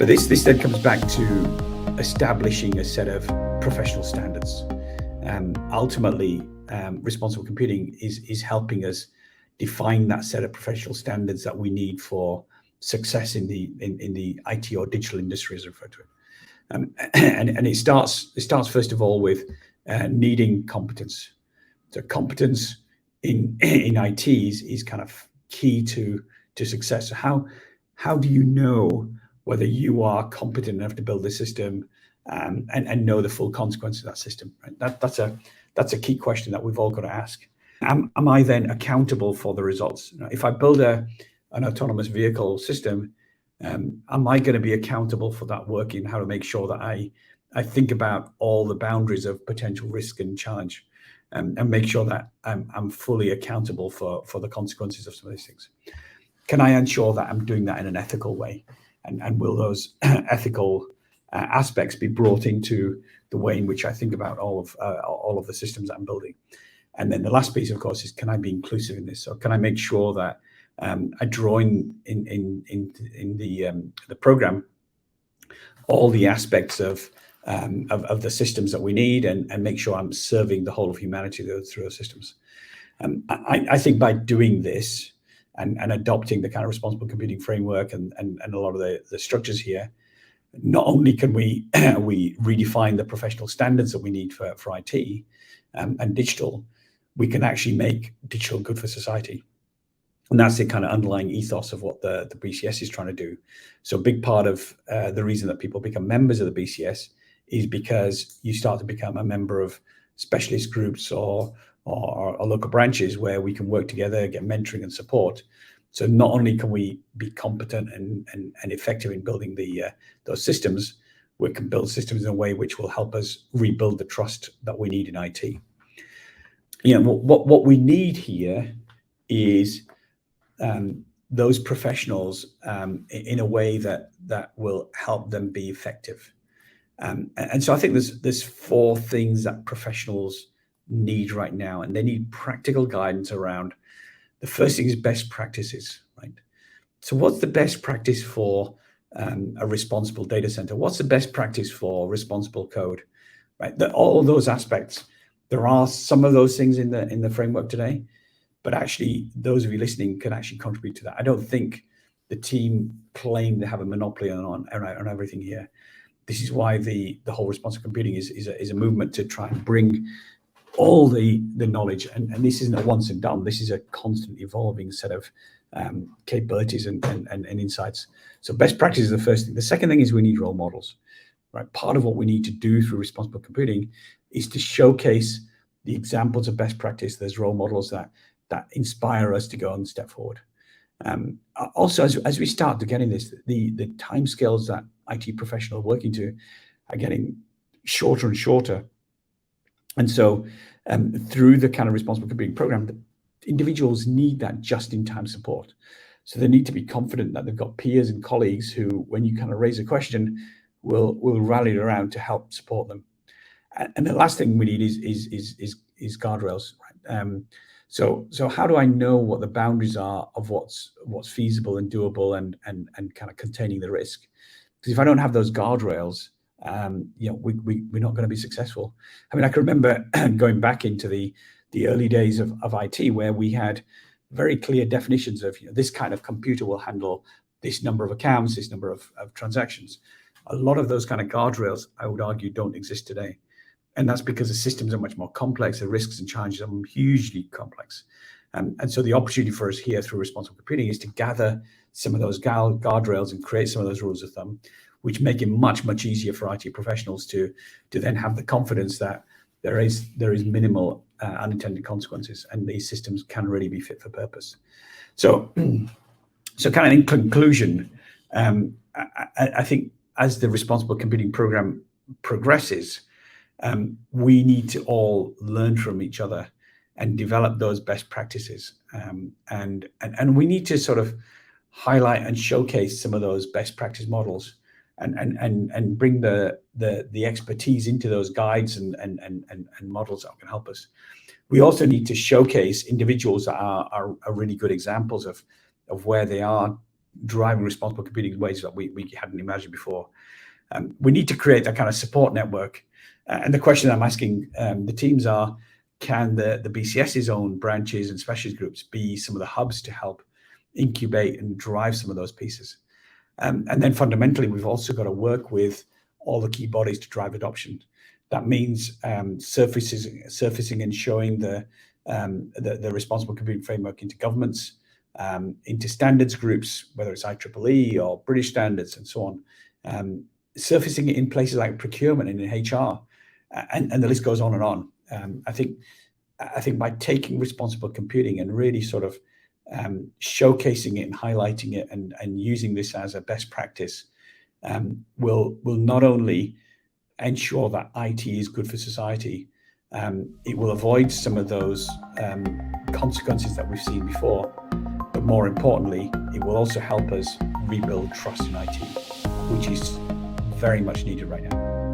But this then comes back to establishing a set of professional standards. Ultimately, responsible computing is helping us define that set of professional standards that we need for success in the IT or digital industry, as referred to it. And it starts first of all with needing competence. So competence in IT is kind of key to success. So how do you know whether you are competent enough to build the system and know the full consequences of that system? Right? That's a key question that we've all got to ask. Am I then accountable for the results? If I build an autonomous vehicle system, am I going to be accountable for that working? How to make sure that I think about all the boundaries of potential risk and challenge, and make sure that I'm fully accountable for the consequences of some of these things. Can I ensure that I'm doing that in an ethical way? And will those ethical aspects be brought into the way in which I think about all of the systems that I'm building? And then the last piece, of course, is can I be inclusive in this? So can I make sure that I draw in the program all the aspects of the systems that we need, and make sure I'm serving the whole of humanity through those systems. I think by doing this and adopting the kind of responsible computing framework and a lot of the structures here, not only can we redefine the professional standards that we need for IT and digital, we can actually make digital good for society. And that's the kind of underlying ethos of what the BCS is trying to do. So a big part of the reason that people become members of the BCS is because you start to become a member of specialist groups or local branches where we can work together, get mentoring and support. So not only can we be competent and effective in building those systems, we can build systems in a way which will help us rebuild the trust that we need in IT. What we need here is those professionals in a way that will help them be effective. And so I think there's four things that professionals need right now, and they need practical guidance around. The first thing is best practices, right? So what's the best practice for a responsible data center? What's the best practice for responsible code, right? All those aspects. There are some of those things in the framework today, but actually those of you listening can actually contribute to that. I don't think the team claim they have a monopoly on everything here. This is why the whole responsible computing is a movement to try and bring all the knowledge, and this isn't a once and done. This is a constant evolving set of capabilities and insights. So best practice is the first thing. The second thing is we need role models, right? Part of what we need to do through responsible computing is to showcase the examples of best practice. There's role models that inspire us to go and step forward. Also, as we start to get in this, the timescales that IT professionals are working to are getting shorter and shorter. And so through the kind of responsible computing program, the individuals need that just-in-time support. So they need to be confident that they've got peers and colleagues who, when you kind of raise a question, will rally around to help support them. And the last thing we need is guardrails, right? So how do I know what the boundaries are of what's feasible and doable and kind of containing the risk? Because if I don't have those guardrails, we're not going to be successful. I mean, I can remember going back into the early days of IT, where we had very clear definitions of this kind of computer will handle this number of accounts, this number of transactions. A lot of those kind of guardrails, I would argue, don't exist today. And that's because the systems are much more complex. The risks and challenges are hugely complex. And so the opportunity for us here through responsible computing is to gather some of those guardrails and create some of those rules of thumb, which make it much, much easier for IT professionals to then have the confidence that there is minimal unintended consequences, and these systems can really be fit for purpose. So kind of in conclusion, I think as the responsible computing program progresses, we need to all learn from each other and develop those best practices. And we need to sort of highlight and showcase some of those best practice models and bring the expertise into those guides and models that can help us. We also need to showcase individuals that are really good examples of where they are driving responsible computing in ways that we hadn't imagined before. We need to create that kind of support network. And the question I'm asking the teams are, can the BCS's own branches and specialist groups be some of the hubs to help incubate and drive some of those pieces? And then fundamentally, we've also got to work with all the key bodies to drive adoption. That means surfacing and showing the responsible computing framework into governments, into standards groups, whether it's IEEE or British standards and so on, surfacing it in places like procurement and in HR, and the list goes on and on. I think by taking responsible computing and really sort of showcasing it and highlighting it and using this as a best practice will not only ensure that IT is good for society, it will avoid some of those consequences that we've seen before, but more importantly, it will also help us rebuild trust in IT, which is very much needed right now.